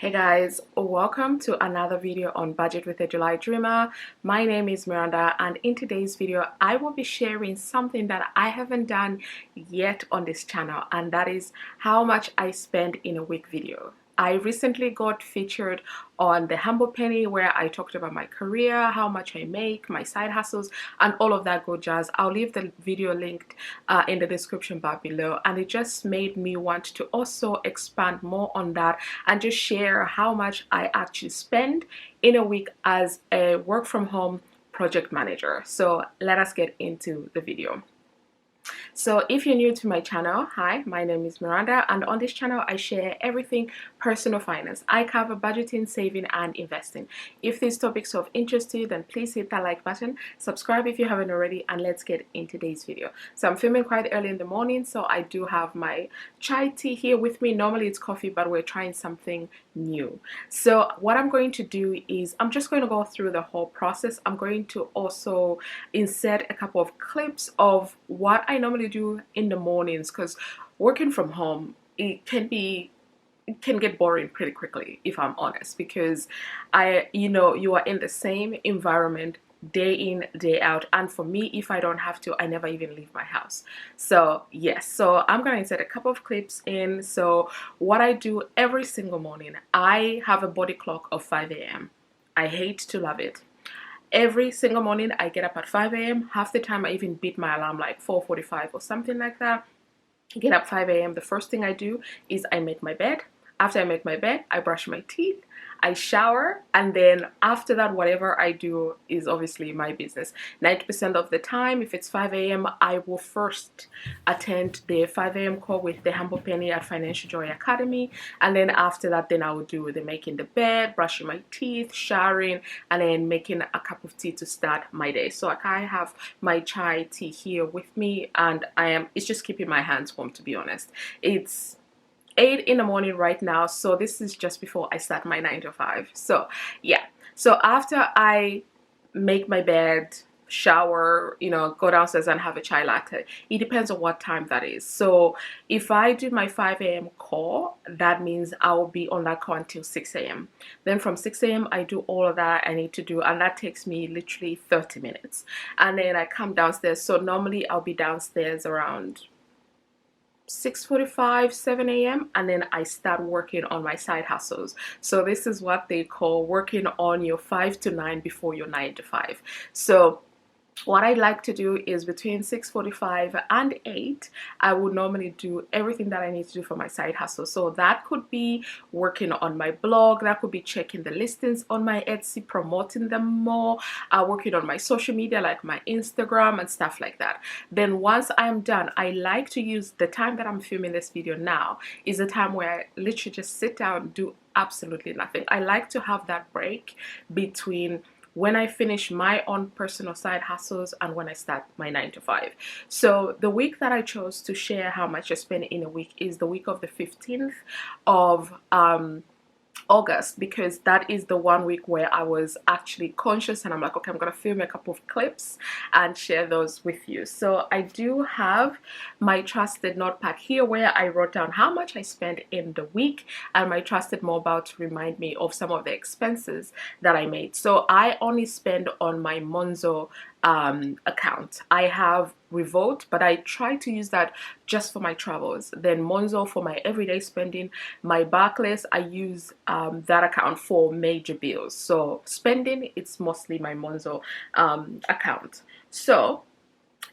Hey guys, welcome to another video on Budget with a July Dreamer. My name is Miranda, and in today's video I will be sharing something that I haven't done yet on this channel, and that is how much I spend in a week video. I recently got featured on the Humble Penny where I talked about my career, how much I make, my side hustles, and all of that good jazz. I'll leave the video linked in the description bar below, and it just made me want to also expand more on that and just share how much I actually spend in a week as a work from home project manager. So let us get into the video. So if you're new to my channel, hi, my name is Miranda, and on this channel I share everything personal finance. I cover budgeting, saving, and investing. If these topics are of interest to you, then please hit that like button, subscribe if you haven't already, and let's get into today's video. So I'm filming quite early in the morning, so I do have my chai tea here with me. Normally it's coffee, but we're trying something new. So what I'm going to do is I'm just going to go through the whole process. I'm going to also insert a couple of clips of what I normally do in the mornings, because working from home, it can get boring pretty quickly, if I'm honest, because you are in the same environment day in, day out, and for me, if I don't have to, I never even leave my house. So yes, so I'm gonna insert a couple of clips in. So what I do every single morning, I have a body clock of 5 a.m. I hate to love it. Every single morning I get up at 5 a.m. Half the time I even beat my alarm like 4:45 or something like that. Get up 5 a.m. The first thing I do is I make my bed. After I make my bed, I brush my teeth, I shower, and then after that, whatever I do is obviously my business. 90% of the time, if it's 5 a.m., I will first attend the 5 a.m. call with the Humble Penny at Financial Joy Academy, and then after that, then I will do the making the bed, brushing my teeth, showering, and then making a cup of tea to start my day. So like I have my chai tea here with me, and it's just keeping my hands warm, to be honest. It's 8 in the morning right now, so this is just before I start my 9 to 5. So yeah, so after I make my bed, shower, go downstairs and have a chai latte, it depends on what time that is. So if I do my 5 a.m. call, that means I will be on that call until 6 a.m. Then from 6 a.m. I do all of that I need to do, and that takes me literally 30 minutes, and then I come downstairs. So normally I'll be downstairs around 6:45, 7 a.m. and then I start working on my side hustles. So this is what they call working on your 5 to 9 before your 9 to 5. So what I like to do is between 6:45 and 8, I would normally do everything that I need to do for my side hustle. So that could be working on my blog, that could be checking the listings on my Etsy, promoting them more, working on my social media like my Instagram and stuff like that. Then once I'm done, I like to use the time that I'm filming this video now is a time where I literally just sit down, do absolutely nothing. I like to have that break between when I finish my own personal side hustles and when I start my 9 to 5. So the week that I chose to share how much I spend in a week is the week of the 15th of August, because that is the one week where I was actually conscious and I'm like, okay, I'm gonna film a couple of clips and share those with you. So I do have my trusted notepad here where I wrote down how much I spent in the week, and my trusted mobile to remind me of some of the expenses that I made. So I only spend on my Monzo account. I have Revolt, but I try to use that just for my travels. Then Monzo for my everyday spending. My Barclays, I use that account for major bills. So spending, it's mostly my Monzo account. So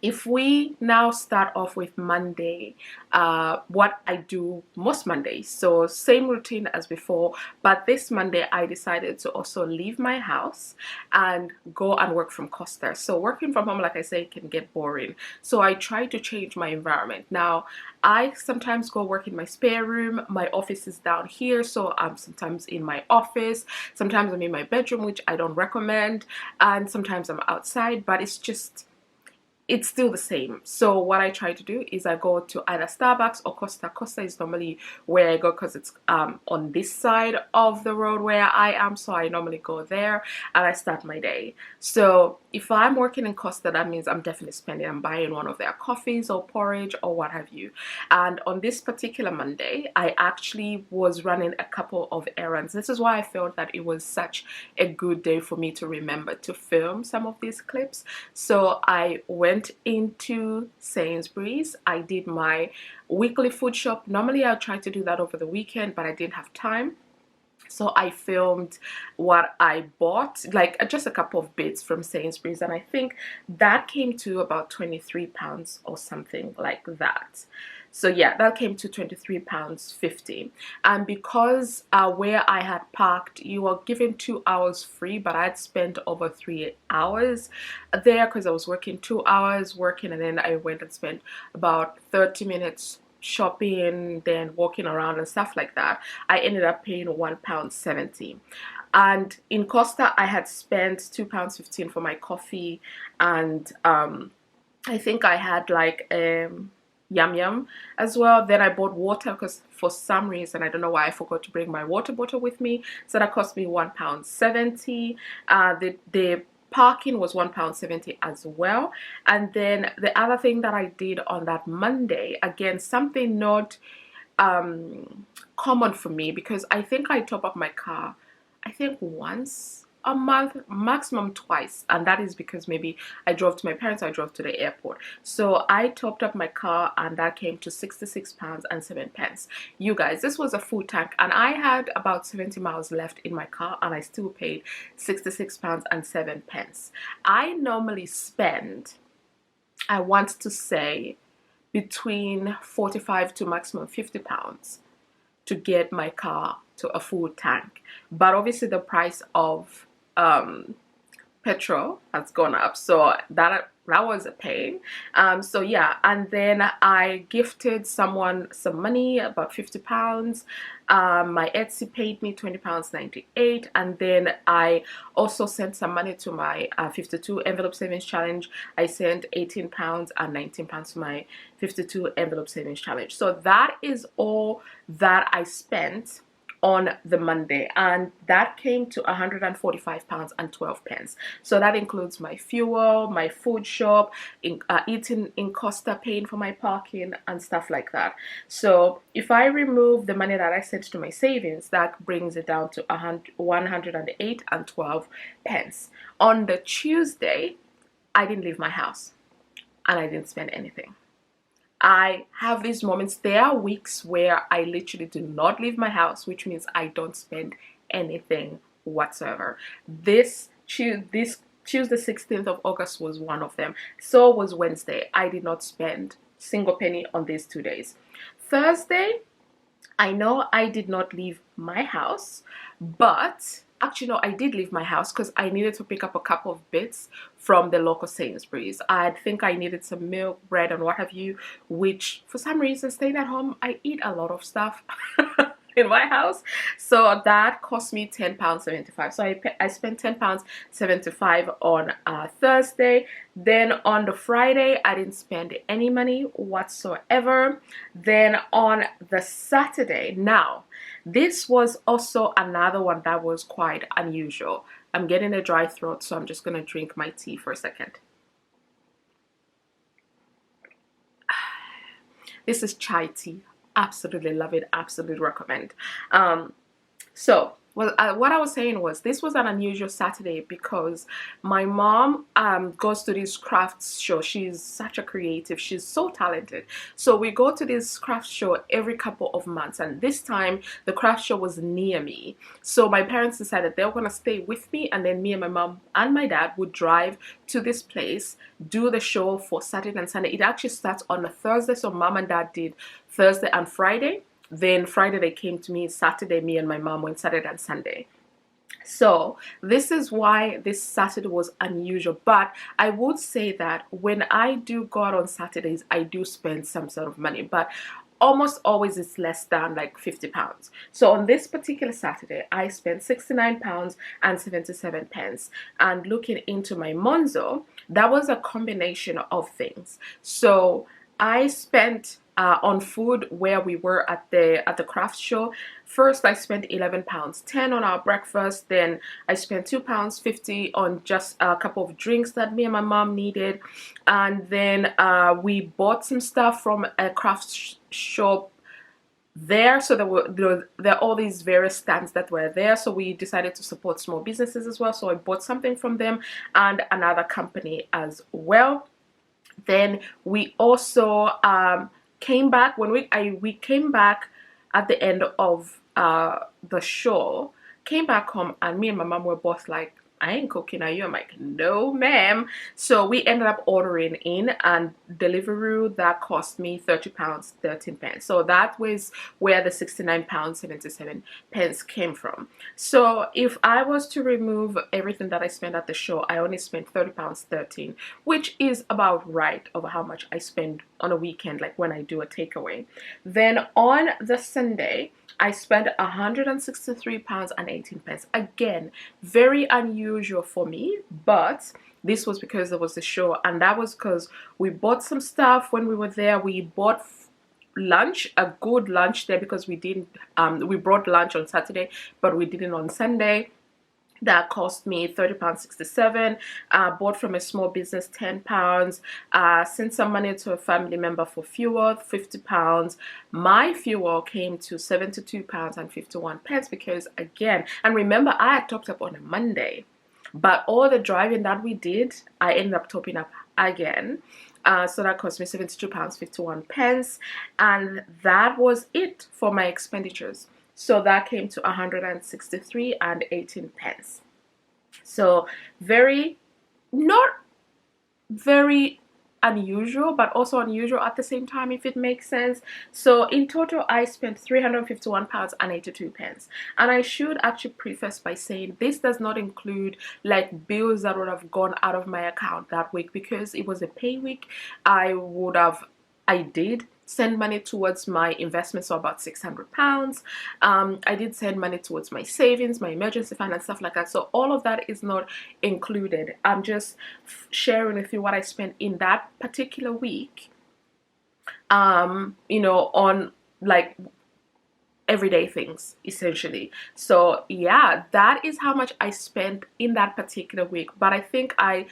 if we now start off with Monday, what I do most Mondays, so same routine as before, but this Monday I decided to also leave my house and go and work from Costa. So working from home, like I say, can get boring. So I try to change my environment. Now, I sometimes go work in my spare room. My office is down here, so I'm sometimes in my office. Sometimes I'm in my bedroom, which I don't recommend, and sometimes I'm outside, but it's just it's still the same. So what I try to do is I go to either Starbucks or Costa. Costa is normally where I go because it's on this side of the road where I am, so I normally go there and I start my day. So if I'm working in Costa, that means I'm definitely I'm buying one of their coffees or porridge or what have you. And on this particular Monday, I actually was running a couple of errands. This is why I felt that it was such a good day for me to remember to film some of these clips. So I went into Sainsbury's. I did my weekly food shop. Normally I try to do that over the weekend, but I didn't have time. So I filmed what I bought, like just a couple of bits from Sainsbury's, and I think that came to about £23 or something like that. So yeah, that came to £23.50. And because where I had parked, you were given 2 hours free, but I'd spent over 3 hours there because I was working 2 hours working, and then I went and spent about 30 minutes shopping, then walking around and stuff like that. I ended up paying £1.70. And in Costa I had spent £2.15 for my coffee, and I think I had like yum yum as well. Then I bought water because for some reason, I don't know why, I forgot to bring my water bottle with me, so that cost me £1.70. The parking was £1.70 as well. And then the other thing that I did on that Monday, again something not common for me, because I think I top up my car I think once a month, maximum twice, and that is because maybe I drove to my parents, I drove to the airport. So I topped up my car, and that came to £66.07. You guys, this was a full tank, and I had about 70 miles left in my car, and I still paid £66.07. I normally spend, I want to say, between 45 to maximum £50 to get my car to a full tank. But obviously the price of petrol has gone up, so that was a pain. So yeah, and then I gifted someone some money, about £50. My Etsy paid me £20.98, and then I also sent some money to my 52 envelope savings challenge. I sent £18 and £19 to my 52 envelope savings challenge. So that is all that I spent on the Monday, and that came to £145.12. So that includes my fuel, my food shop, eating in Costa, paying for my parking and stuff like that. So if I remove the money that I sent to my savings, that brings it down to £108.12. On the Tuesday, I didn't leave my house and I didn't spend anything. I have these moments. There are weeks where I literally do not leave my house, which means I don't spend anything whatsoever. This Tuesday 16th of August was one of them. So was Wednesday. I did not spend a single penny on these 2 days. Thursday, I know I did not leave my house, but actually no, I did leave my house because I needed to pick up a couple of bits from the local Sainsbury's. I think I needed some milk, bread and what have you, which for some reason, staying at home, I eat a lot of stuff in my house. So that cost me £10.75. So I spent £10.75 on Thursday. Then on the Friday, I didn't spend any money whatsoever. Then on the Saturday, now this was also another one that was quite unusual. I'm getting a dry throat, so I'm just gonna drink my tea for a second. This is chai tea. Absolutely love it. Absolutely recommend. So what I was saying was, this was an unusual Saturday because my mom goes to this crafts show. She's such a creative. She's so talented. So we go to this craft show every couple of months, and this time the craft show was near me. So my parents decided they were going to stay with me, and then me and my mom and my dad would drive to this place, do the show for Saturday and Sunday. It actually starts on a Thursday, so mom and dad did Thursday and Friday. Then Friday they came to me. Saturday me and my mom went Saturday and Sunday. So this is why this Saturday was unusual. But I would say that when I do go out on Saturdays, I do spend some sort of money. But almost always it's less than like £50. So on this particular Saturday, I spent £69 and 77 pence. And looking into my Monzo, that was a combination of things. So I spent on food where we were at the craft show. First, I spent £11.10 on our breakfast. Then I spent £2.50 on just a couple of drinks that me and my mom needed. And then we bought some stuff from a craft shop there. So there are all these various stands that were there, so we decided to support small businesses as well. So I bought something from them and another company as well. Then we also came back when we came back at the end of the show, came back home, and me and my mom were both like, I ain't cooking, are you? I'm like, no ma'am. So we ended up ordering in, and Deliveroo, that cost me £30 13 pence. So that was where the £69 77 pence came from. So if I was to remove everything that I spent at the show, I only spent £30 13, which is about right over how much I spend on a weekend, like when I do a takeaway. Then on the Sunday, I spent £163 and 18 pence. Again, very unusual for me, but this was because there was a show, and that was because we bought some stuff when we were there. We bought lunch, a good lunch there, because we didn't we brought lunch on Saturday, but we didn't on Sunday. That cost me £30.67. Bought from a small business £10. Sent some money to a family member for fuel, £50. My fuel came to £72 and 51 pence, because again, and remember, I had topped up on a Monday, but all the driving that we did, I ended up topping up again. So that cost me £72 51 pence, and that was it for my expenditures. So that came to 163 and 18 pence. So not very unusual, but also unusual at the same time, if it makes sense. So in total, I spent £351 and 82 pence. And I should actually preface by saying this does not include like bills that would have gone out of my account that week, because it was a pay week. I did send money towards my investments, so about £600. I did send money towards my savings, my emergency fund, and stuff like that. So all of that is not included. I'm just sharing with you what I spent in that particular week, you know, on like everyday things essentially. So yeah, that is how much I spent in that particular week. But I think I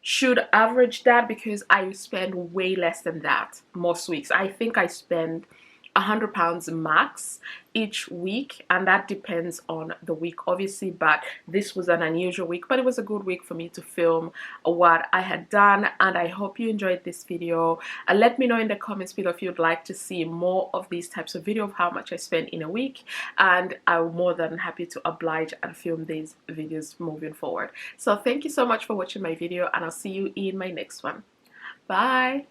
should average that, because I spend way less than that most weeks. I think I spend £100 max each week, and that depends on the week obviously, but this was an unusual week, but it was a good week for me to film what I had done. And I hope you enjoyed this video. Let me know in the comments below if you'd like to see more of these types of video of how much I spend in a week, and I'm more than happy to oblige and film these videos moving forward. So thank you so much for watching my video, and I'll see you in my next one. Bye.